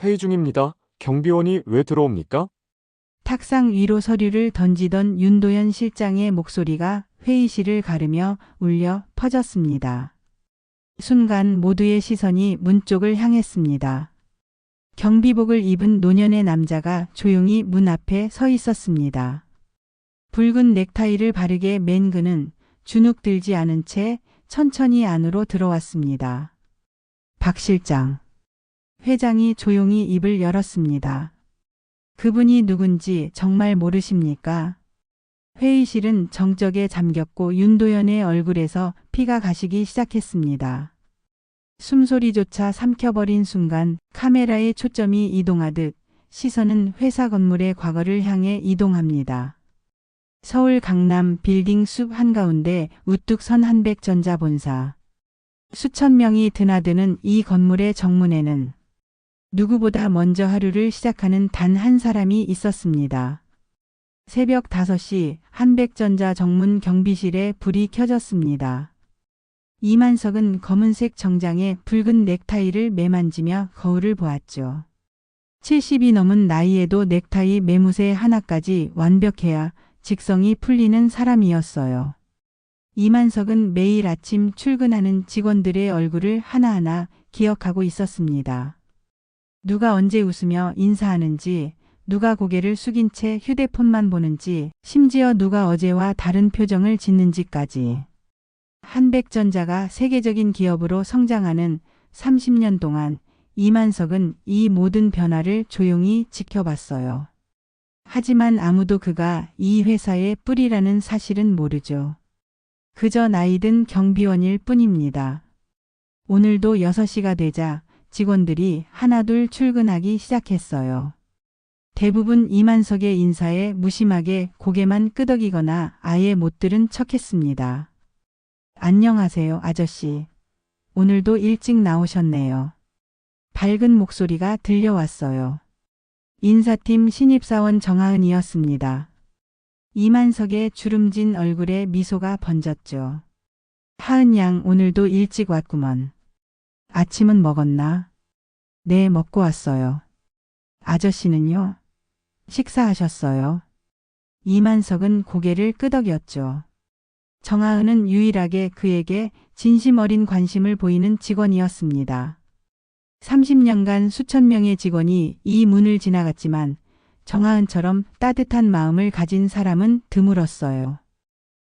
회의 중입니다. 경비원이 왜 들어옵니까? 탁상 위로 서류를 던지던 윤도현 실장의 목소리가 회의실을 가르며 울려 퍼졌습니다. 순간 모두의 시선이 문 쪽을 향했습니다. 경비복을 입은 노년의 남자가 조용히 문 앞에 서 있었습니다. 붉은 넥타이를 바르게 맨 그는 주눅 들지 않은 채 천천히 안으로 들어왔습니다. 박 실장. 회장이 조용히 입을 열었습니다. 그분이 누군지 정말 모르십니까? 회의실은 정적에 잠겼고 윤도현의 얼굴에서 피가 가시기 시작했습니다. 숨소리조차 삼켜버린 순간 카메라의 초점이 이동하듯 시선은 회사 건물의 과거를 향해 이동합니다. 서울 강남 빌딩 숲 한가운데 우뚝 선 한백전자 본사. 수천 명이 드나드는 이 건물의 정문에는 누구보다 먼저 하루를 시작하는 단 한 사람이 있었습니다. 새벽 5시 한백전자 정문 경비실에 불이 켜졌습니다. 이만석은 검은색 정장에 붉은 넥타이를 매만지며 거울을 보았죠. 70이 넘은 나이에도 넥타이 매무새 하나까지 완벽해야 직성이 풀리는 사람이었어요. 이만석은 매일 아침 출근하는 직원들의 얼굴을 하나하나 기억하고 있었습니다. 누가 언제 웃으며 인사하는지, 누가 고개를 숙인 채 휴대폰만 보는지, 심지어 누가 어제와 다른 표정을 짓는지까지. 한백전자가 세계적인 기업으로 성장하는 30년 동안 이만석은 이 모든 변화를 조용히 지켜봤어요. 하지만 아무도 그가 이 회사의 뿌리라는 사실은 모르죠. 그저 나이든 경비원일 뿐입니다. 오늘도 6시가 되자 직원들이 하나둘 출근하기 시작했어요. 대부분 이만석의 인사에 무심하게 고개만 끄덕이거나 아예 못 들은 척했습니다. 안녕하세요, 아저씨. 오늘도 일찍 나오셨네요. 밝은 목소리가 들려왔어요. 인사팀 신입사원 정하은이었습니다. 이만석의 주름진 얼굴에 미소가 번졌죠. 하은 양 오늘도 일찍 왔구먼. 아침은 먹었나? 네, 먹고 왔어요. 아저씨는요? 식사하셨어요? 이만석은 고개를 끄덕였죠. 정하은은 유일하게 그에게 진심 어린 관심을 보이는 직원이었습니다. 30년간 수천 명의 직원이 이 문을 지나갔지만 정하은처럼 따뜻한 마음을 가진 사람은 드물었어요.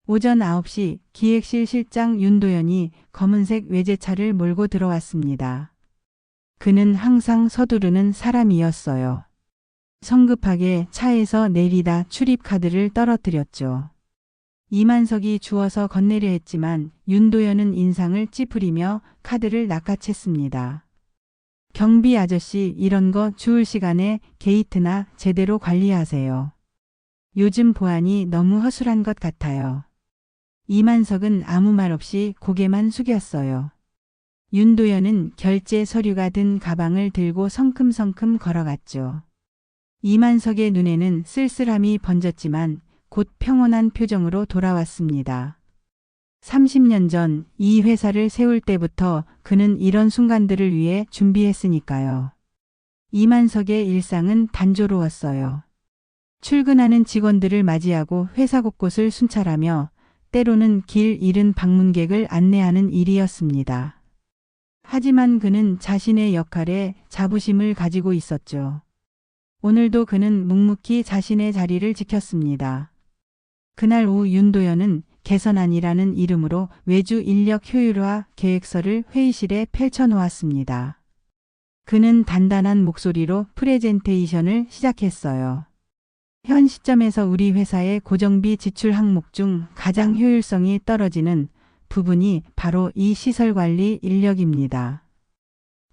오전 9시 기획실 실장 윤도현이 검은색 외제차를 몰고 들어왔습니다. 그는 항상 서두르는 사람이었어요. 성급하게 차에서 내리다 출입카드를 떨어뜨렸죠. 이만석이 주워서 건네려 했지만 윤도현은 인상을 찌푸리며 카드를 낚아챘습니다. 경비 아저씨 이런 거 주울 시간에 게이트나 제대로 관리하세요. 요즘 보안이 너무 허술한 것 같아요. 이만석은 아무 말 없이 고개만 숙였어요. 윤도현은 결제 서류가 든 가방을 들고 성큼성큼 걸어갔죠. 이만석의 눈에는 쓸쓸함이 번졌지만 곧 평온한 표정으로 돌아왔습니다. 30년 전 이 회사를 세울 때부터 그는 이런 순간들을 위해 준비했으니까요. 이만석의 일상은 단조로웠어요. 출근하는 직원들을 맞이하고 회사 곳곳을 순찰하며 때로는 길 잃은 방문객을 안내하는 일이었습니다. 하지만 그는 자신의 역할에 자부심을 가지고 있었죠. 오늘도 그는 묵묵히 자신의 자리를 지켰습니다. 그날 오후 윤도현은 개선안이라는 이름으로 외주 인력 효율화 계획서를 회의실에 펼쳐놓았습니다. 그는 단단한 목소리로 프레젠테이션을 시작했어요. 현 시점에서 우리 회사의 고정비 지출 항목 중 가장 효율성이 떨어지는 부분이 바로 이 시설관리 인력입니다.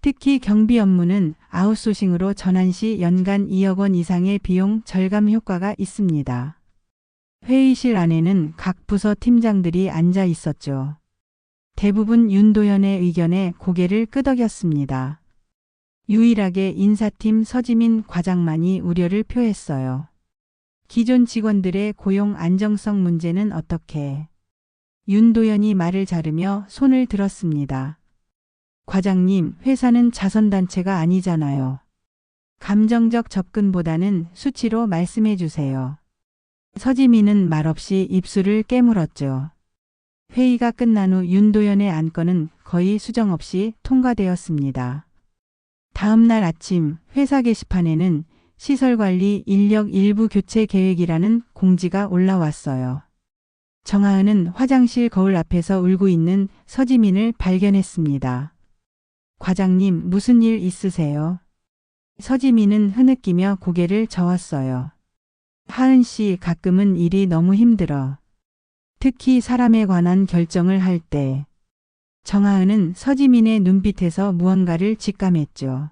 특히 경비 업무는 아웃소싱으로 전환 시 연간 2억 원 이상의 비용 절감 효과가 있습니다. 회의실 안에는 각 부서 팀장들이 앉아 있었죠. 대부분 윤도현의 의견에 고개를 끄덕였습니다. 유일하게 인사팀 서지민 과장만이 우려를 표했어요. 기존 직원들의 고용 안정성 문제는 어떻게? 윤도현이 말을 자르며 손을 들었습니다. 과장님, 회사는 자선단체가 아니잖아요. 감정적 접근보다는 수치로 말씀해 주세요. 서지민은 말없이 입술을 깨물었죠. 회의가 끝난 후 윤도현의 안건은 거의 수정 없이 통과되었습니다. 다음 날 아침 회사 게시판에는 시설관리 인력 일부 교체 계획이라는 공지가 올라왔어요. 정하은은 화장실 거울 앞에서 울고 있는 서지민을 발견했습니다. 과장님, 무슨 일 있으세요? 서지민은 흐느끼며 고개를 저었어요. 하은 씨, 가끔은 일이 너무 힘들어. 특히 사람에 관한 결정을 할 때. 정하은은 서지민의 눈빛에서 무언가를 직감했죠.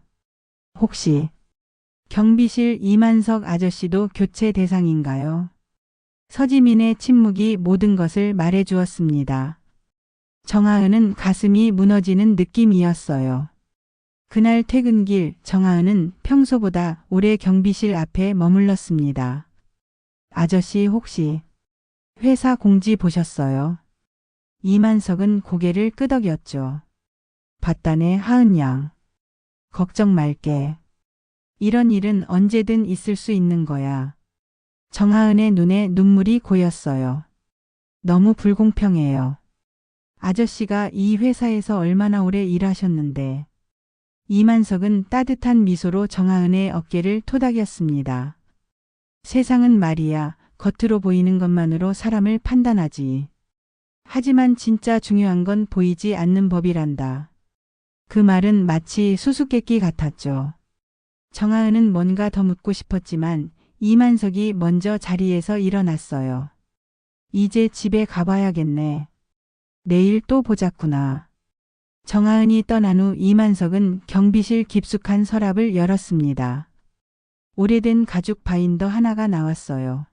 혹시 경비실 이만석 아저씨도 교체 대상인가요? 서지민의 침묵이 모든 것을 말해 주었습니다. 정하은은 가슴이 무너지는 느낌이었어요. 그날 퇴근길 정하은은 평소보다 오래 경비실 앞에 머물렀습니다. 아저씨, 혹시 회사 공지 보셨어요? 이만석은 고개를 끄덕였죠. 봤다네, 하은 양. 걱정 말게. 이런 일은 언제든 있을 수 있는 거야. 정하은의 눈에 눈물이 고였어요. 너무 불공평해요. 아저씨가 이 회사에서 얼마나 오래 일하셨는데. 이만석은 따뜻한 미소로 정하은의 어깨를 토닥였습니다. 세상은 말이야, 겉으로 보이는 것만으로 사람을 판단하지. 하지만 진짜 중요한 건 보이지 않는 법이란다. 그 말은 마치 수수께끼 같았죠. 정하은은 뭔가 더 묻고 싶었지만 이만석이 먼저 자리에서 일어났어요. 이제 집에 가봐야겠네. 내일 또 보자꾸나. 정하은이 떠난 후 이만석은 경비실 깊숙한 서랍을 열었습니다. 오래된 가죽 바인더 하나가 나왔어요.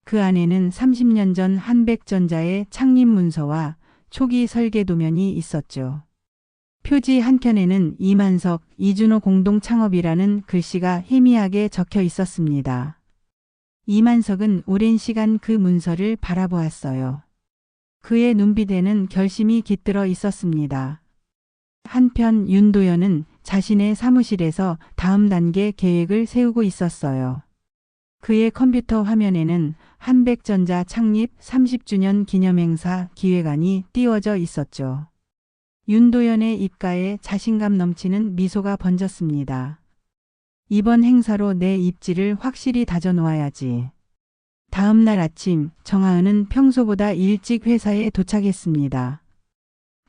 그 안에는 30년 전 한백전자의 창립 문서와 초기 설계 도면이 있었죠. 표지 한켠에는 이만석, 이준호 공동 창업이라는 글씨가 희미하게 적혀 있었습니다. 이만석은 오랜 시간 그 문서를 바라보았어요. 그의 눈빛에는 결심이 깃들어 있었습니다. 한편 윤도현은 자신의 사무실에서 다음 단계 계획을 세우고 있었어요. 그의 컴퓨터 화면에는 한백전자 창립 30주년 기념행사 기획안이 띄워져 있었죠. 윤도현의 입가에 자신감 넘치는 미소가 번졌습니다. 이번 행사로 내 입지를 확실히 다져놓아야지. 다음 날 아침 정하은은 평소보다 일찍 회사에 도착했습니다.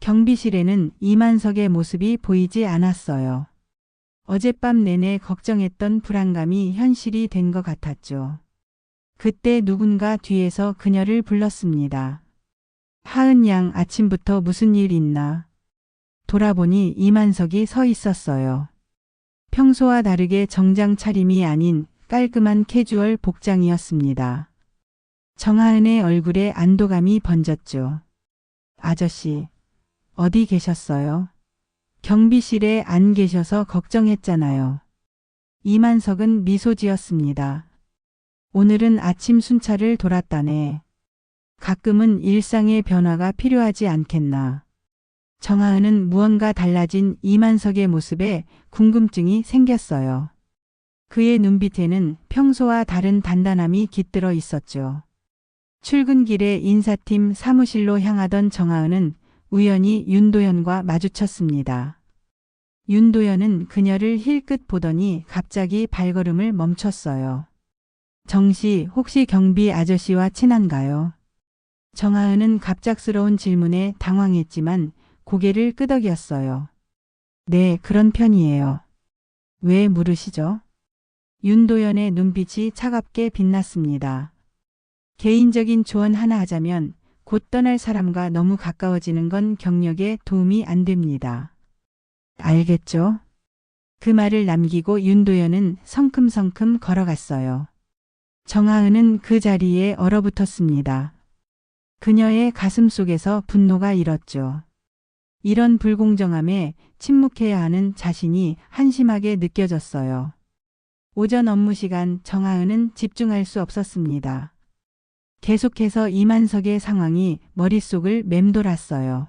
경비실에는 이만석의 모습이 보이지 않았어요. 어젯밤 내내 걱정했던 불안감이 현실이 된 것 같았죠. 그때 누군가 뒤에서 그녀를 불렀습니다. 하은 양, 아침부터 무슨 일 있나? 돌아보니 이만석이 서 있었어요. 평소와 다르게 정장 차림이 아닌 깔끔한 캐주얼 복장이었습니다. 정하은의 얼굴에 안도감이 번졌죠. 아저씨, 어디 계셨어요? 경비실에 안 계셔서 걱정했잖아요. 이만석은 미소 지었습니다. 오늘은 아침 순찰을 돌았다네. 가끔은 일상의 변화가 필요하지 않겠나. 정하은은 무언가 달라진 이만석의 모습에 궁금증이 생겼어요. 그의 눈빛에는 평소와 다른 단단함이 깃들어 있었죠. 출근길에 인사팀 사무실로 향하던 정하은은 우연히 윤도현과 마주쳤습니다. 윤도현은 그녀를 힐끗 보더니 갑자기 발걸음을 멈췄어요. 정씨, 혹시 경비 아저씨와 친한가요? 정하은은 갑작스러운 질문에 당황했지만 고개를 끄덕였어요. 네, 그런 편이에요. 왜 물으시죠? 윤도현의 눈빛이 차갑게 빛났습니다. 개인적인 조언 하나 하자면 곧 떠날 사람과 너무 가까워지는 건 경력에 도움이 안 됩니다. 알겠죠? 그 말을 남기고 윤도현은 성큼성큼 걸어갔어요. 정하은은 그 자리에 얼어붙었습니다. 그녀의 가슴 속에서 분노가 일었죠. 이런 불공정함에 침묵해야 하는 자신이 한심하게 느껴졌어요. 오전 업무 시간 정하은은 집중할 수 없었습니다. 계속해서 이만석의 상황이 머릿속을 맴돌았어요.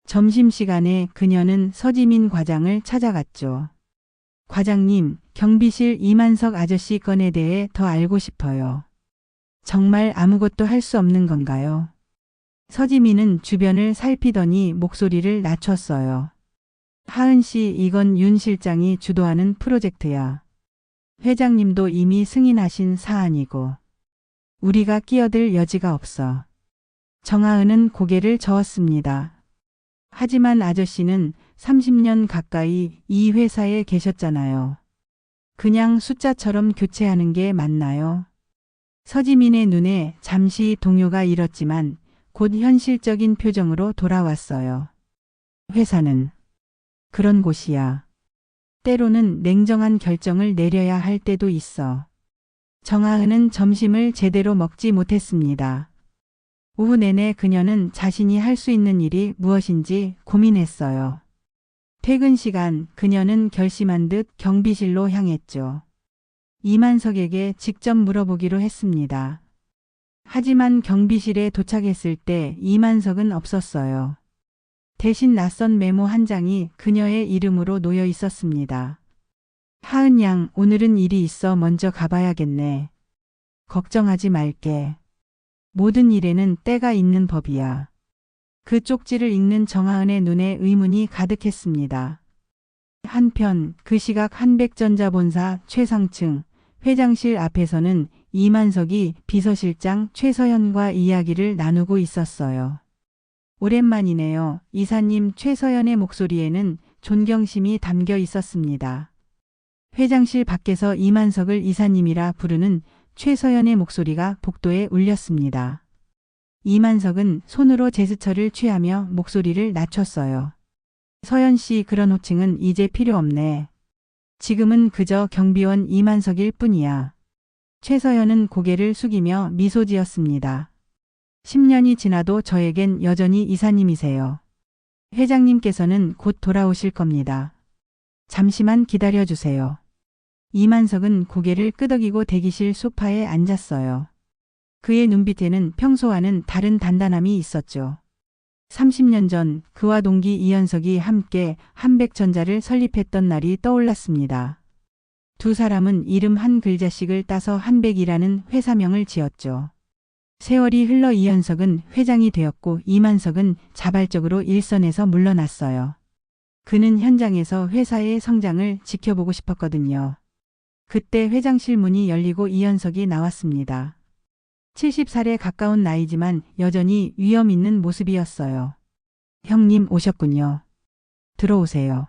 점심시간에 그녀는 서지민 과장을 찾아갔죠. 과장님, 경비실 이만석 아저씨 건에 대해 더 알고 싶어요. 정말 아무것도 할 수 없는 건가요? 서지민은 주변을 살피더니 목소리를 낮췄어요. 하은 씨, 이건 윤 실장이 주도하는 프로젝트야. 회장님도 이미 승인하신 사안이고 우리가 끼어들 여지가 없어. 정하은은 고개를 저었습니다. 하지만 아저씨는 30년 가까이 이 회사에 계셨잖아요. 그냥 숫자처럼 교체하는 게 맞나요? 서지민의 눈에 잠시 동요가 일었지만 곧 현실적인 표정으로 돌아왔어요. 회사는 그런 곳이야. 때로는 냉정한 결정을 내려야 할 때도 있어. 정하은은 점심을 제대로 먹지 못했습니다. 오후 내내 그녀는 자신이 할 수 있는 일이 무엇인지 고민했어요. 퇴근 시간 그녀는 결심한 듯 경비실로 향했죠. 이만석에게 직접 물어보기로 했습니다. 하지만 경비실에 도착했을 때 이만석은 없었어요. 대신 낯선 메모 한 장이 그녀의 이름으로 놓여 있었습니다. 하은 양, 오늘은 일이 있어 먼저 가봐야겠네. 걱정하지 말게. 모든 일에는 때가 있는 법이야. 그 쪽지를 읽는 정하은의 눈에 의문이 가득했습니다. 한편 그 시각 한백전자 본사 최상층 회장실 앞에서는 이만석이 비서실장 최서연과 이야기를 나누고 있었어요. 오랜만이네요. 이사님. 최서연의 목소리에는 존경심이 담겨 있었습니다. 회장실 밖에서 이만석을 이사님이라 부르는 최서연의 목소리가 복도에 울렸습니다. 이만석은 손으로 제스처를 취하며 목소리를 낮췄어요. 서연 씨, 그런 호칭은 이제 필요 없네. 지금은 그저 경비원 이만석일 뿐이야. 최서연은 고개를 숙이며 미소 지었습니다. 10년이 지나도 저에겐 여전히 이사님이세요. 회장님께서는 곧 돌아오실 겁니다. 잠시만 기다려주세요. 이만석은 고개를 끄덕이고 대기실 소파에 앉았어요. 그의 눈빛에는 평소와는 다른 단단함이 있었죠. 30년 전 그와 동기 이현석이 함께 한백전자를 설립했던 날이 떠올랐습니다. 두 사람은 이름 한 글자씩을 따서 한백이라는 회사명을 지었죠. 세월이 흘러 이현석은 회장이 되었고 이만석은 자발적으로 일선에서 물러났어요. 그는 현장에서 회사의 성장을 지켜보고 싶었거든요. 그때 회장실 문이 열리고 이현석이 나왔습니다. 70살에 가까운 나이지만 여전히 위험 있는 모습이었어요. 형님 오셨군요. 들어오세요.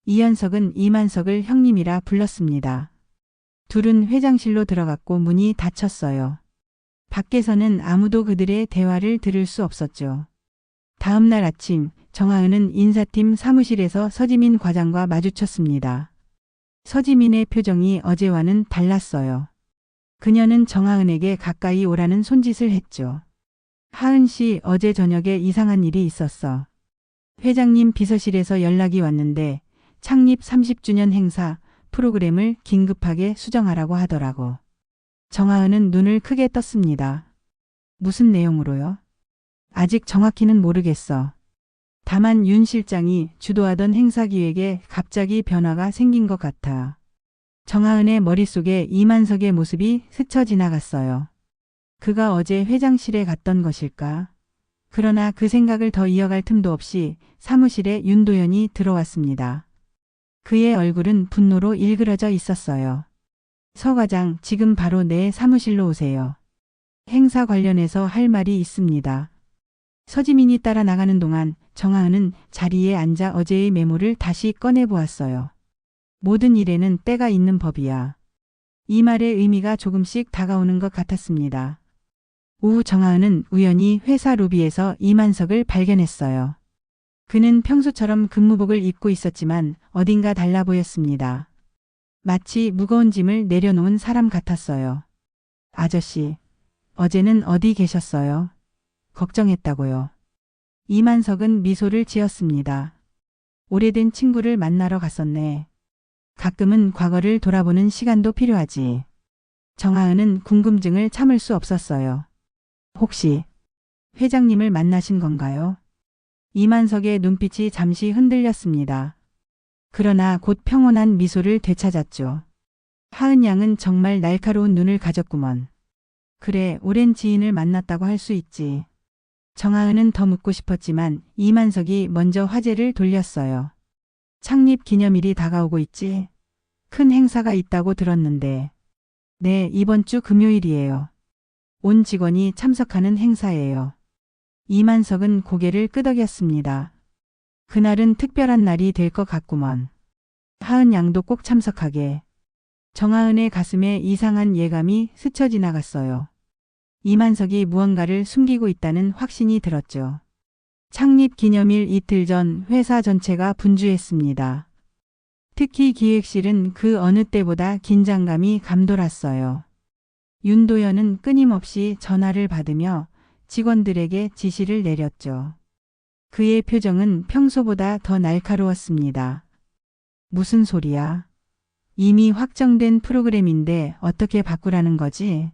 이현석은 이만석을 형님이라 불렀습니다. 둘은 회장실로 들어갔고 문이 닫혔어요. 밖에서는 아무도 그들의 대화를 들을 수 없었죠. 다음 날 아침 정하은은 인사팀 사무실에서 서지민 과장과 마주쳤습니다. 서지민의 표정이 어제와는 달랐어요. 그녀는 정하은에게 가까이 오라는 손짓을 했죠. 하은 씨, 어제 저녁에 이상한 일이 있었어. 회장님 비서실에서 연락이 왔는데 창립 30주년 행사 프로그램을 긴급하게 수정하라고 하더라고. 정하은은 눈을 크게 떴습니다. 무슨 내용으로요? 아직 정확히는 모르겠어. 다만 윤 실장이 주도하던 행사 기획에 갑자기 변화가 생긴 것 같아. 정하은의 머릿속에 이만석의 모습이 스쳐 지나갔어요. 그가 어제 회장실에 갔던 것일까? 그러나 그 생각을 더 이어갈 틈도 없이 사무실에 윤도현이 들어왔습니다. 그의 얼굴은 분노로 일그러져 있었어요. 서 과장, 지금 바로 내 사무실로 오세요. 행사 관련해서 할 말이 있습니다. 서지민이 따라 나가는 동안 정하은은 자리에 앉아 어제의 메모를 다시 꺼내보았어요. 모든 일에는 때가 있는 법이야. 이 말의 의미가 조금씩 다가오는 것 같았습니다. 오후 정하은은 우연히 회사 로비에서 이만석을 발견했어요. 그는 평소처럼 근무복을 입고 있었지만 어딘가 달라 보였습니다. 마치 무거운 짐을 내려놓은 사람 같았어요. 아저씨, 어제는 어디 계셨어요? 걱정했다고요. 이만석은 미소를 지었습니다. 오래된 친구를 만나러 갔었네. 가끔은 과거를 돌아보는 시간도 필요하지. 정하은은 궁금증을 참을 수 없었어요. 혹시 회장님을 만나신 건가요? 이만석의 눈빛이 잠시 흔들렸습니다. 그러나 곧 평온한 미소를 되찾았죠. 하은 양은 정말 날카로운 눈을 가졌구먼. 그래, 오랜 지인을 만났다고 할 수 있지. 정하은은 더 묻고 싶었지만 이만석이 먼저 화제를 돌렸어요. 창립 기념일이 다가오고 있지. 큰 행사가 있다고 들었는데. 네, 이번 주 금요일이에요. 온 직원이 참석하는 행사예요. 이만석은 고개를 끄덕였습니다. 그날은 특별한 날이 될 것 같구먼. 하은 양도 꼭 참석하게. 정하은의 가슴에 이상한 예감이 스쳐 지나갔어요. 이만석이 무언가를 숨기고 있다는 확신이 들었죠. 창립 기념일 이틀 전 회사 전체가 분주했습니다. 특히 기획실은 그 어느 때보다 긴장감이 감돌았어요. 윤도현은 끊임없이 전화를 받으며 직원들에게 지시를 내렸죠. 그의 표정은 평소보다 더 날카로웠습니다. 무슨 소리야? 이미 확정된 프로그램인데 어떻게 바꾸라는 거지?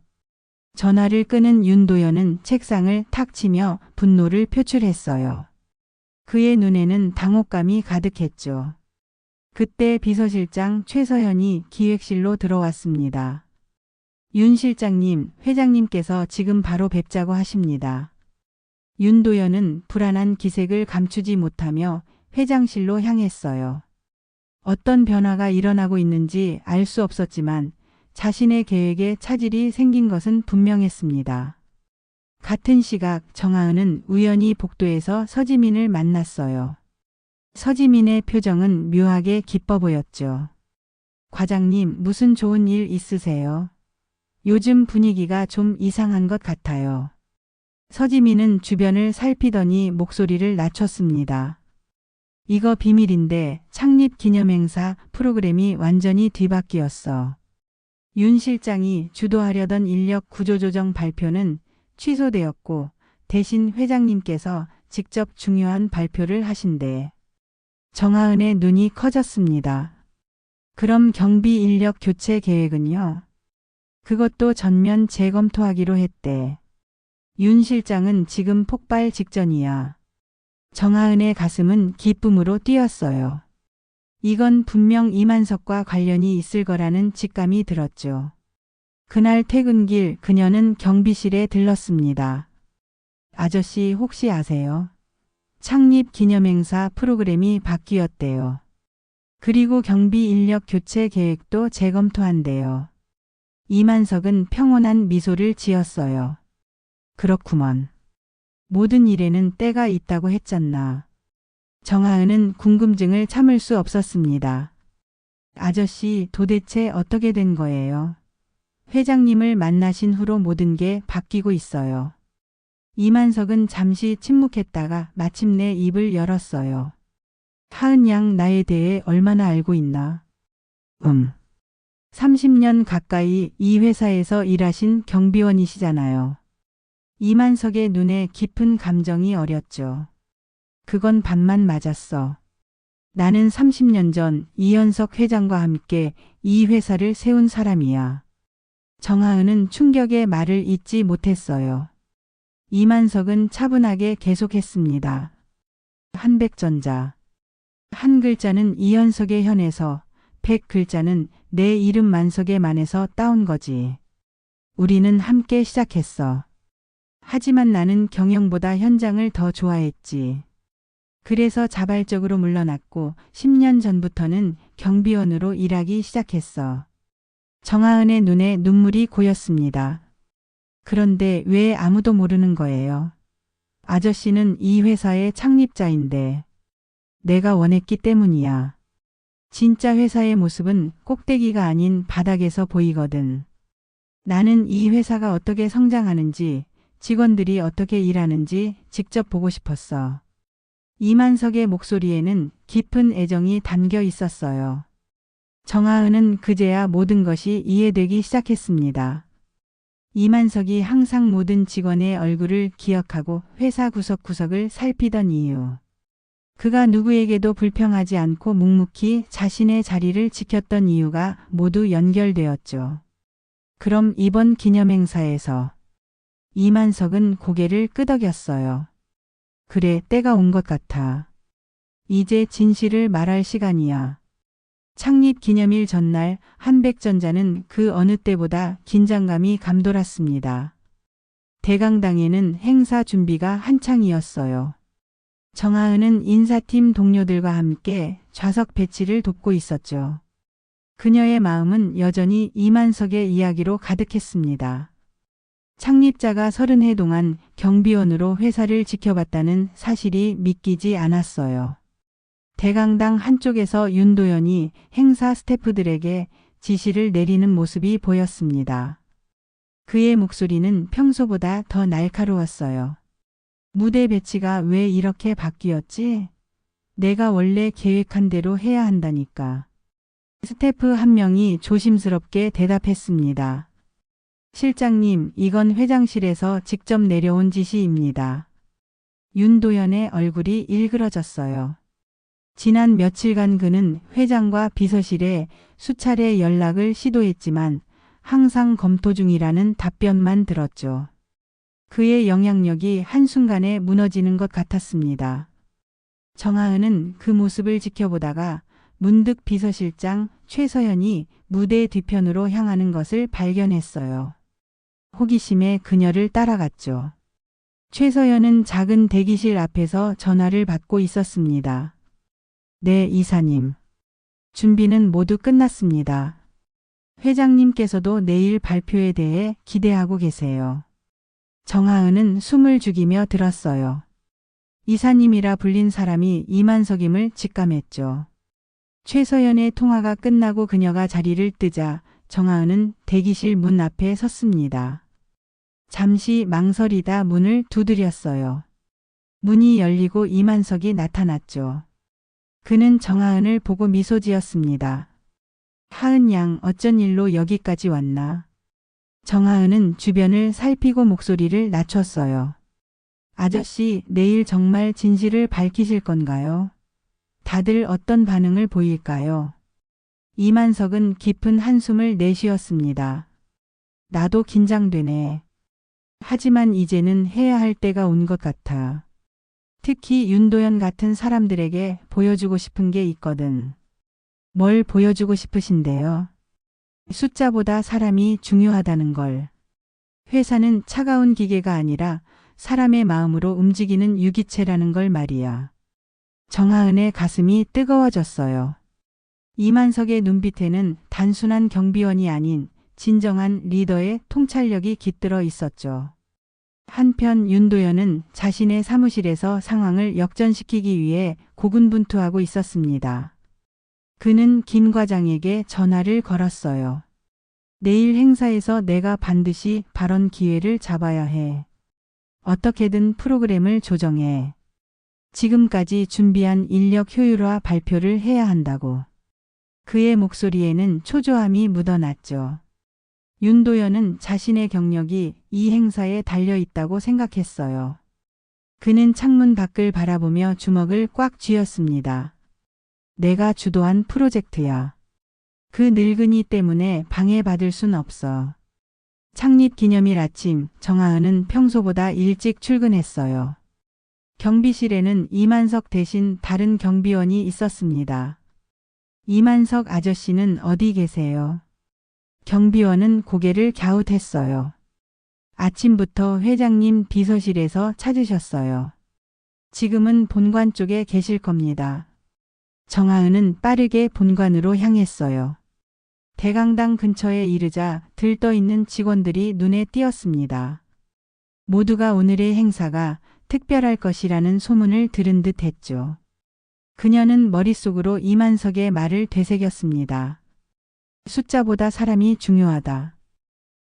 전화를 끄는 윤도현은 책상을 탁 치며 분노를 표출했어요. 그의 눈에는 당혹감이 가득했죠. 그때 비서실장 최서현이 기획실로 들어왔습니다. 윤 실장님, 회장님께서 지금 바로 뵙자고 하십니다. 윤도현은 불안한 기색을 감추지 못하며 회장실로 향했어요. 어떤 변화가 일어나고 있는지 알 수 없었지만 자신의 계획에 차질이 생긴 것은 분명했습니다. 같은 시각 정하은은 우연히 복도에서 서지민을 만났어요. 서지민의 표정은 묘하게 기뻐 보였죠. 과장님, 무슨 좋은 일 있으세요? 요즘 분위기가 좀 이상한 것 같아요. 서지민은 주변을 살피더니 목소리를 낮췄습니다. 이거 비밀인데 창립 기념행사 프로그램이 완전히 뒤바뀌었어. 윤 실장이 주도하려던 인력 구조조정 발표는 취소되었고 대신 회장님께서 직접 중요한 발표를 하신대. 정하은의 눈이 커졌습니다. 그럼 경비 인력 교체 계획은요? 그것도 전면 재검토하기로 했대. 윤 실장은 지금 폭발 직전이야. 정하은의 가슴은 기쁨으로 뛰었어요. 이건 분명 이만석과 관련이 있을 거라는 직감이 들었죠. 그날 퇴근길 그녀는 경비실에 들렀습니다. 아저씨 혹시 아세요? 창립 기념행사 프로그램이 바뀌었대요. 그리고 경비 인력 교체 계획도 재검토한대요. 이만석은 평온한 미소를 지었어요. 그렇구먼. 모든 일에는 때가 있다고 했잖나. 정하은은 궁금증을 참을 수 없었습니다. 아저씨 도대체 어떻게 된 거예요? 회장님을 만나신 후로 모든 게 바뀌고 있어요. 이만석은 잠시 침묵했다가 마침내 입을 열었어요. 하은 양 나에 대해 얼마나 알고 있나? 30년 가까이 이 회사에서 일하신 경비원이시잖아요. 이만석의 눈에 깊은 감정이 어렸죠. 그건 반만 맞았어. 나는 30년 전 이현석 회장과 함께 이 회사를 세운 사람이야. 정하은은 충격의 말을 잇지 못했어요. 이만석은 차분하게 계속했습니다. 한백전자. 한 글자는 이현석의 현에서 100글자는 내 이름 만석의 만에서 따온 거지. 우리는 함께 시작했어. 하지만 나는 경영보다 현장을 더 좋아했지. 그래서 자발적으로 물러났고 10년 전부터는 경비원으로 일하기 시작했어. 정하은의 눈에 눈물이 고였습니다. 그런데 왜 아무도 모르는 거예요? 아저씨는 이 회사의 창립자인데. 내가 원했기 때문이야. 진짜 회사의 모습은 꼭대기가 아닌 바닥에서 보이거든. 나는 이 회사가 어떻게 성장하는지, 직원들이 어떻게 일하는지 직접 보고 싶었어. 이만석의 목소리에는 깊은 애정이 담겨 있었어요. 정하은은 그제야 모든 것이 이해되기 시작했습니다. 이만석이 항상 모든 직원의 얼굴을 기억하고 회사 구석구석을 살피던 이유. 그가 누구에게도 불평하지 않고 묵묵히 자신의 자리를 지켰던 이유가 모두 연결되었죠. 그럼 이번 기념행사에서 이만석은 고개를 끄덕였어요. 그래, 때가 온 것 같아. 이제 진실을 말할 시간이야. 창립 기념일 전날 한백전자는 그 어느 때보다 긴장감이 감돌았습니다. 대강당에는 행사 준비가 한창이었어요. 정하은은 인사팀 동료들과 함께 좌석 배치를 돕고 있었죠. 그녀의 마음은 여전히 이만석의 이야기로 가득했습니다. 창립자가 30해 동안 경비원으로 회사를 지켜봤다는 사실이 믿기지 않았어요. 대강당 한쪽에서 윤도현이 행사 스태프들에게 지시를 내리는 모습이 보였습니다. 그의 목소리는 평소보다 더 날카로웠어요. 무대 배치가 왜 이렇게 바뀌었지? 내가 원래 계획한 대로 해야 한다니까. 스태프 한 명이 조심스럽게 대답했습니다. 실장님, 이건 회장실에서 직접 내려온 지시입니다. 윤도현의 얼굴이 일그러졌어요. 지난 며칠간 그는 회장과 비서실에 수차례 연락을 시도했지만 항상 검토 중이라는 답변만 들었죠. 그의 영향력이 한순간에 무너지는 것 같았습니다. 정하은은 그 모습을 지켜보다가 문득 비서실장 최서연이 무대 뒤편으로 향하는 것을 발견했어요. 호기심에 그녀를 따라갔죠. 최서연은 작은 대기실 앞에서 전화를 받고 있었습니다. 네, 이사님. 준비는 모두 끝났습니다. 회장님께서도 내일 발표에 대해 기대하고 계세요. 정하은은 숨을 죽이며 들었어요. 이사님이라 불린 사람이 이만석임을 직감했죠. 최서연의 통화가 끝나고 그녀가 자리를 뜨자 정하은은 대기실 문 앞에 섰습니다. 잠시 망설이다 문을 두드렸어요. 문이 열리고 이만석이 나타났죠. 그는 정하은을 보고 미소 지었습니다. 하은 양, 어쩐 일로 여기까지 왔나? 정하은은 주변을 살피고 목소리를 낮췄어요. 아저씨, 내일 정말 진실을 밝히실 건가요? 다들 어떤 반응을 보일까요? 이만석은 깊은 한숨을 내쉬었습니다. 나도 긴장되네. 하지만 이제는 해야 할 때가 온 것 같아. 특히 윤도현 같은 사람들에게 보여주고 싶은 게 있거든. 뭘 보여주고 싶으신데요? 숫자보다 사람이 중요하다는 걸. 회사는 차가운 기계가 아니라 사람의 마음으로 움직이는 유기체라는 걸 말이야. 정하은의 가슴이 뜨거워졌어요. 이만석의 눈빛에는 단순한 경비원이 아닌 진정한 리더의 통찰력이 깃들어 있었죠. 한편 윤도현은 자신의 사무실에서 상황을 역전시키기 위해 고군분투하고 있었습니다. 그는 김 과장에게 전화를 걸었어요. 내일 행사에서 내가 반드시 발언 기회를 잡아야 해. 어떻게든 프로그램을 조정해. 지금까지 준비한 인력 효율화 발표를 해야 한다고. 그의 목소리에는 초조함이 묻어났죠. 윤도현은 자신의 경력이 이 행사에 달려 있다고 생각했어요. 그는 창문 밖을 바라보며 주먹을 꽉 쥐었습니다. 내가 주도한 프로젝트야. 그 늙은이 때문에 방해받을 순 없어. 창립 기념일 아침, 정하은은 평소보다 일찍 출근했어요. 경비실에는 이만석 대신 다른 경비원이 있었습니다. 이만석 아저씨는 어디 계세요? 경비원은 고개를 갸웃했어요. 아침부터 회장님 비서실에서 찾으셨어요. 지금은 본관 쪽에 계실 겁니다. 정하은은 빠르게 본관으로 향했어요. 대강당 근처에 이르자 들떠있는 직원들이 눈에 띄었습니다. 모두가 오늘의 행사가 특별할 것이라는 소문을 들은 듯 했죠. 그녀는 머릿속으로 이만석의 말을 되새겼습니다. 숫자보다 사람이 중요하다.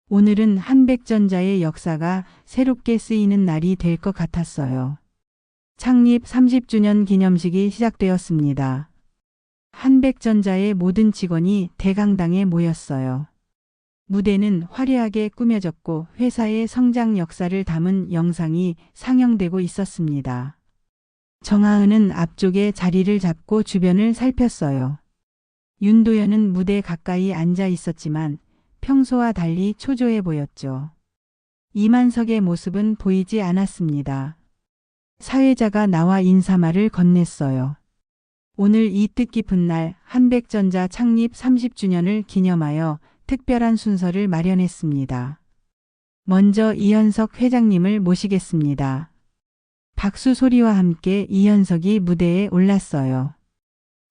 오늘은 한백전자의 역사가 새롭게 쓰이는 날이 될 것 같았어요. 창립 30주년 기념식이 시작되었습니다. 한백전자의 모든 직원이 대강당에 모였어요. 무대는 화려하게 꾸며졌고 회사의 성장 역사를 담은 영상이 상영되고 있었습니다. 정하은은 앞쪽에 자리를 잡고 주변을 살폈어요. 윤도현은 무대 가까이 앉아 있었지만 평소와 달리 초조해 보였죠. 이만석의 모습은 보이지 않았습니다. 사회자가 나와 인사말을 건넸어요. 오늘 이 뜻깊은 날 한백전자 창립 30주년을 기념하여 특별한 순서를 마련했습니다. 먼저 이현석 회장님을 모시겠습니다. 박수 소리와 함께 이현석이 무대에 올랐어요.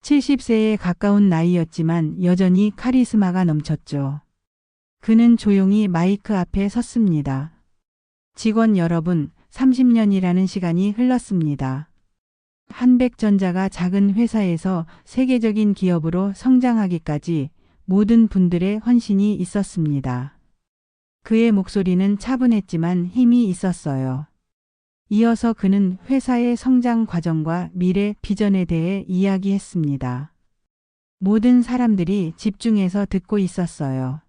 70세에 가까운 나이였지만 여전히 카리스마가 넘쳤죠. 그는 조용히 마이크 앞에 섰습니다. 직원 여러분, 30년이라는 시간이 흘렀습니다. 한백전자가 작은 회사에서 세계적인 기업으로 성장하기까지 모든 분들의 헌신이 있었습니다. 그의 목소리는 차분했지만 힘이 있었어요. 이어서 그는 회사의 성장 과정과 미래 비전에 대해 이야기했습니다. 모든 사람들이 집중해서 듣고 있었어요.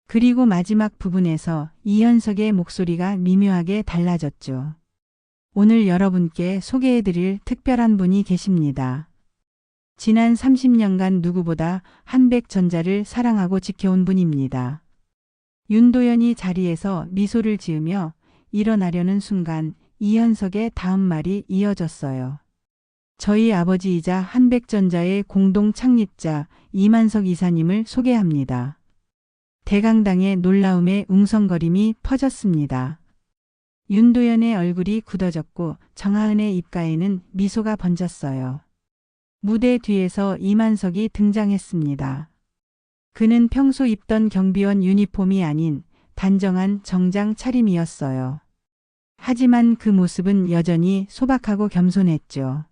그리고 마지막 부분에서 이현석의 목소리가 미묘하게 달라졌죠. 오늘 여러분께 소개해드릴 특별한 분이 계십니다. 지난 30년간 누구보다 한백전자를 사랑하고 지켜온 분입니다. 윤도현이 자리에서 미소를 지으며 일어나려는 순간 이현석의 다음 말이 이어졌어요. 저희 아버지이자 한백전자의 공동 창립자 이만석 이사님을 소개합니다. 대강당의 놀라움에 웅성거림이 퍼졌습니다. 윤도현의 얼굴이 굳어졌고 정하은의 입가에는 미소가 번졌어요. 무대 뒤에서 이만석이 등장했습니다. 그는 평소 입던 경비원 유니폼이 아닌 단정한 정장 차림이었어요. 하지만 그 모습은 여전히 소박하고 겸손했죠.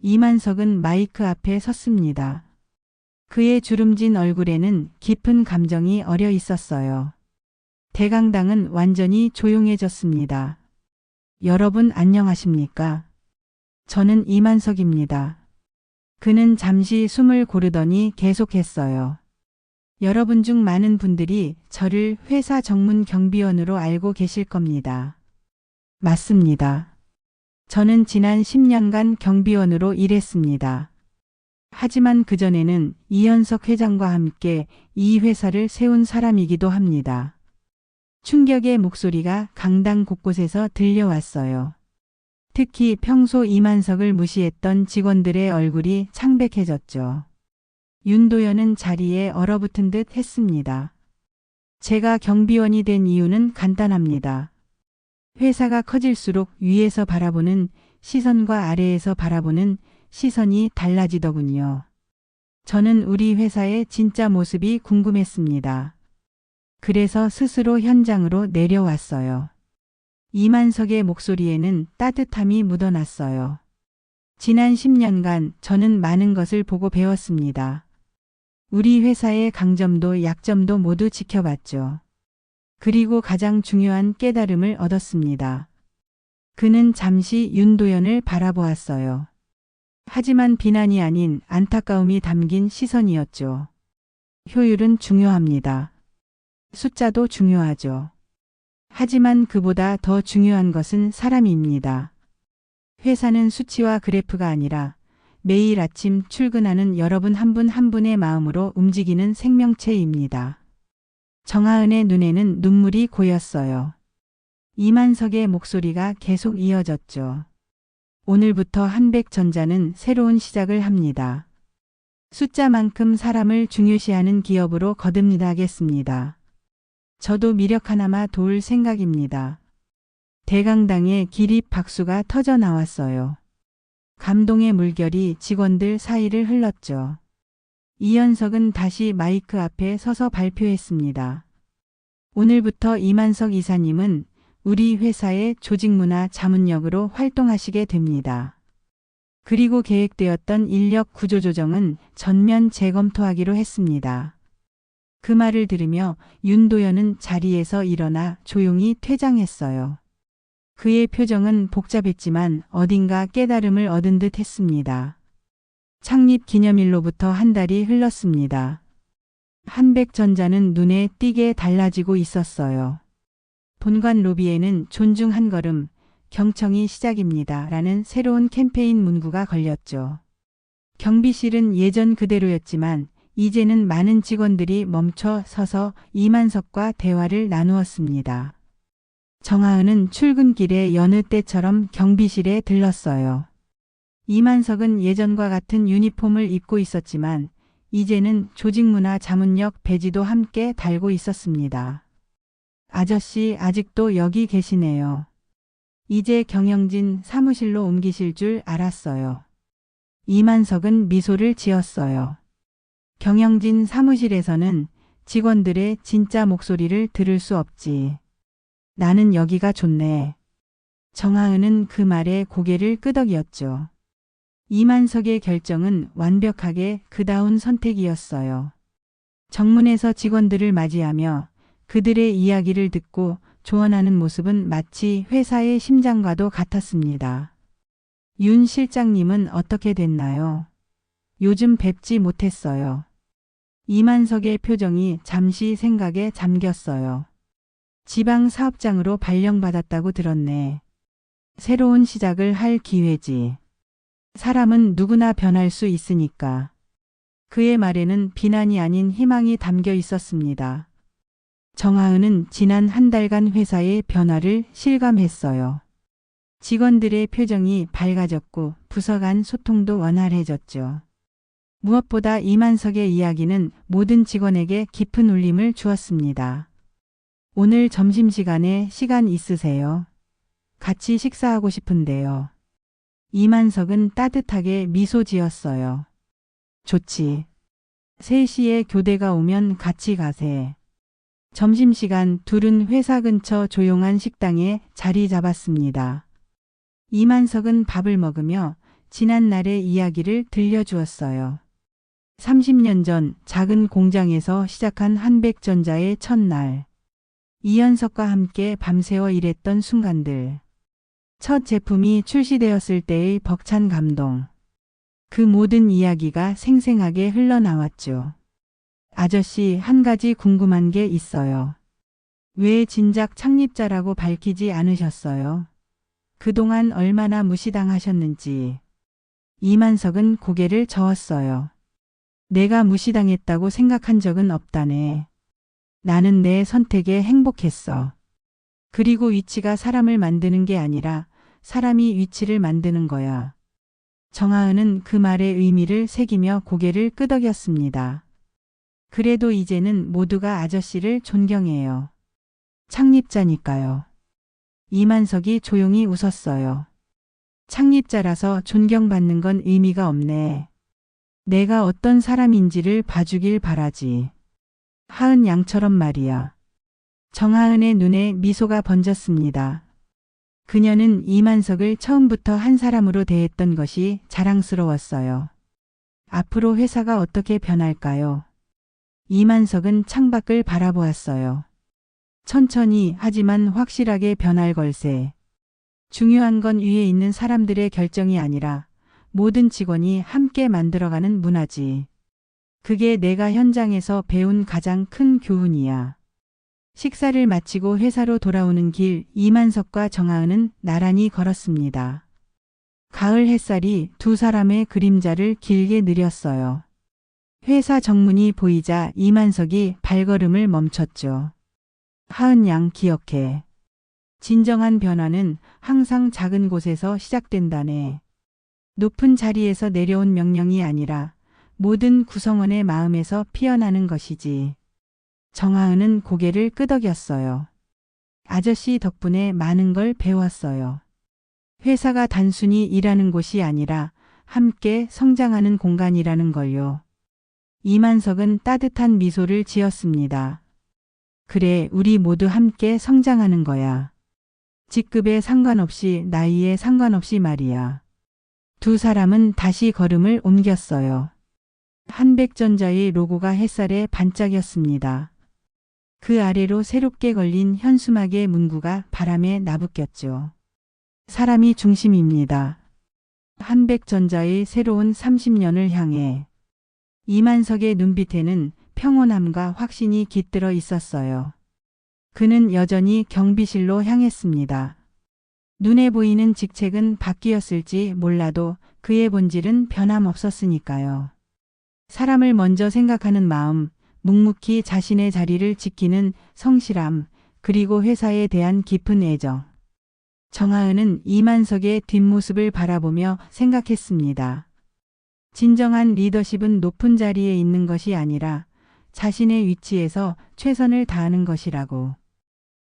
이만석은 마이크 앞에 섰습니다. 그의 주름진 얼굴에는 깊은 감정이 어려 있었어요. 대강당은 완전히 조용해졌습니다. 여러분 안녕하십니까? 저는 이만석입니다. 그는 잠시 숨을 고르더니 계속했어요. 여러분 중 많은 분들이 저를 회사 정문 경비원으로 알고 계실 겁니다. 맞습니다. 저는 지난 10년간 경비원으로 일했습니다. 하지만 그전에는 이현석 회장과 함께 이 회사를 세운 사람이기도 합니다. 충격의 목소리가 강당 곳곳에서 들려왔어요. 특히 평소 이만석을 무시했던 직원들의 얼굴이 창백해졌죠. 윤도현은 자리에 얼어붙은 듯 했습니다. 제가 경비원이 된 이유는 간단합니다. 회사가 커질수록 위에서 바라보는 시선과 아래에서 바라보는 시선이 달라지더군요. 저는 우리 회사의 진짜 모습이 궁금했습니다. 그래서 스스로 현장으로 내려왔어요. 이만석의 목소리에는 따뜻함이 묻어났어요. 지난 10년간 저는 많은 것을 보고 배웠습니다. 우리 회사의 강점도 약점도 모두 지켜봤죠. 그리고 가장 중요한 깨달음을 얻었습니다. 그는 잠시 윤도현을 바라보았어요. 하지만 비난이 아닌 안타까움이 담긴 시선이었죠. 효율은 중요합니다. 숫자도 중요하죠. 하지만 그보다 더 중요한 것은 사람입니다. 회사는 수치와 그래프가 아니라 매일 아침 출근하는 여러분 한 분 한 분의 마음으로 움직이는 생명체입니다. 정하은의 눈에는 눈물이 고였어요. 이만석의 목소리가 계속 이어졌죠. 오늘부터 한백전자는 새로운 시작을 합니다. 숫자만큼 사람을 중요시하는 기업으로 거듭나겠습니다. 저도 미력 하나마 도울 생각입니다. 대강당에 기립 박수가 터져 나왔어요. 감동의 물결이 직원들 사이를 흘렀죠. 이현석은 다시 마이크 앞에 서서 발표했습니다. 오늘부터 이만석 이사님은 우리 회사의 조직문화 자문역으로 활동하시게 됩니다. 그리고 계획되었던 인력 구조 조정은 전면 재검토하기로 했습니다. 그 말을 들으며 윤도현은 자리에서 일어나 조용히 퇴장했어요. 그의 표정은 복잡했지만 어딘가 깨달음을 얻은 듯 했습니다. 창립 기념일로부터 한 달이 흘렀습니다. 한백전자는 눈에 띄게 달라지고 있었어요. 본관 로비에는 존중 한 걸음, 경청이 시작입니다. 라는 새로운 캠페인 문구가 걸렸죠. 경비실은 예전 그대로였지만 이제는 많은 직원들이 멈춰 서서 이만석과 대화를 나누었습니다. 정하은은 출근길에 여느 때처럼 경비실에 들렀어요. 이만석은 예전과 같은 유니폼을 입고 있었지만 이제는 조직문화 자문역 배지도 함께 달고 있었습니다. 아저씨 아직도 여기 계시네요. 이제 경영진 사무실로 옮기실 줄 알았어요. 이만석은 미소를 지었어요. 경영진 사무실에서는 직원들의 진짜 목소리를 들을 수 없지. 나는 여기가 좋네. 정하은은 그 말에 고개를 끄덕였죠. 이만석의 결정은 완벽하게 그다운 선택이었어요. 정문에서 직원들을 맞이하며 그들의 이야기를 듣고 조언하는 모습은 마치 회사의 심장과도 같았습니다. 윤 실장님은 어떻게 됐나요? 요즘 뵙지 못했어요. 이만석의 표정이 잠시 생각에 잠겼어요. 지방 사업장으로 발령받았다고 들었네. 새로운 시작을 할 기회지. 사람은 누구나 변할 수 있으니까. 그의 말에는 비난이 아닌 희망이 담겨 있었습니다. 정하은은 지난 한 달간 회사의 변화를 실감했어요. 직원들의 표정이 밝아졌고 부서 간 소통도 원활해졌죠. 무엇보다 이만석의 이야기는 모든 직원에게 깊은 울림을 주었습니다. 오늘 점심시간에 시간 있으세요? 같이 식사하고 싶은데요. 이만석은 따뜻하게 미소 지었어요. 좋지. 3시에 교대가 오면 같이 가세. 점심시간 둘은 회사 근처 조용한 식당에 자리 잡았습니다. 이만석은 밥을 먹으며 지난 날의 이야기를 들려주었어요. 30년 전 작은 공장에서 시작한 한백전자의 첫날. 이현석과 함께 밤새워 일했던 순간들. 첫 제품이 출시되었을 때의 벅찬 감동. 그 모든 이야기가 생생하게 흘러나왔죠. 아저씨, 한 가지 궁금한 게 있어요. 왜 진작 창립자라고 밝히지 않으셨어요? 그동안 얼마나 무시당하셨는지. 이만석은 고개를 저었어요. 내가 무시당했다고 생각한 적은 없다네. 나는 내 선택에 행복했어. 그리고 위치가 사람을 만드는 게 아니라 사람이 위치를 만드는 거야. 정하은은 그 말의 의미를 새기며 고개를 끄덕였습니다. 그래도 이제는 모두가 아저씨를 존경해요. 창립자니까요. 이만석이 조용히 웃었어요. 창립자라서 존경받는 건 의미가 없네. 내가 어떤 사람인지를 봐주길 바라지. 하은 양처럼 말이야. 정하은의 눈에 미소가 번졌습니다. 그녀는 이만석을 처음부터 한 사람으로 대했던 것이 자랑스러웠어요. 앞으로 회사가 어떻게 변할까요? 이만석은 창밖을 바라보았어요. 천천히 하지만 확실하게 변할 걸세. 중요한 건 위에 있는 사람들의 결정이 아니라 모든 직원이 함께 만들어가는 문화지. 그게 내가 현장에서 배운 가장 큰 교훈이야. 식사를 마치고 회사로 돌아오는 길 이만석과 정하은은 나란히 걸었습니다. 가을 햇살이 두 사람의 그림자를 길게 느렸어요. 회사 정문이 보이자 이만석이 발걸음을 멈췄죠. 하은 양 기억해. 진정한 변화는 항상 작은 곳에서 시작된다네. 높은 자리에서 내려온 명령이 아니라 모든 구성원의 마음에서 피어나는 것이지. 정하은은 고개를 끄덕였어요. 아저씨 덕분에 많은 걸 배웠어요. 회사가 단순히 일하는 곳이 아니라 함께 성장하는 공간이라는 걸요. 이만석은 따뜻한 미소를 지었습니다. 그래, 우리 모두 함께 성장하는 거야. 직급에 상관없이 나이에 상관없이 말이야. 두 사람은 다시 걸음을 옮겼어요. 한백전자의 로고가 햇살에 반짝였습니다. 그 아래로 새롭게 걸린 현수막의 문구가 바람에 나부꼈죠. 사람이 중심입니다. 한백전자의 새로운 30년을 향해. 이만석의 눈빛에는 평온함과 확신이 깃들어 있었어요. 그는 여전히 경비실로 향했습니다. 눈에 보이는 직책은 바뀌었을지 몰라도 그의 본질은 변함없었으니까요. 사람을 먼저 생각하는 마음, 묵묵히 자신의 자리를 지키는 성실함, 그리고 회사에 대한 깊은 애정. 정하은은 이만석의 뒷모습을 바라보며 생각했습니다. 진정한 리더십은 높은 자리에 있는 것이 아니라 자신의 위치에서 최선을 다하는 것이라고.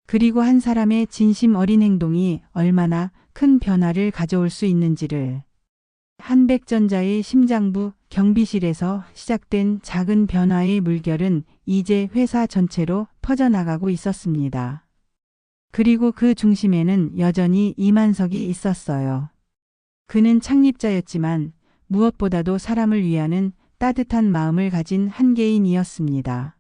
그리고 한 사람의 진심 어린 행동이 얼마나 큰 변화를 가져올 수 있는지를. 한백전자의 심장부 경비실에서 시작된 작은 변화의 물결은 이제 회사 전체로 퍼져나가고 있었습니다. 그리고 그 중심에는 여전히 이만석이 있었어요. 그는 창립자였지만 무엇보다도 사람을 위하는 따뜻한 마음을 가진 한 개인이었습니다.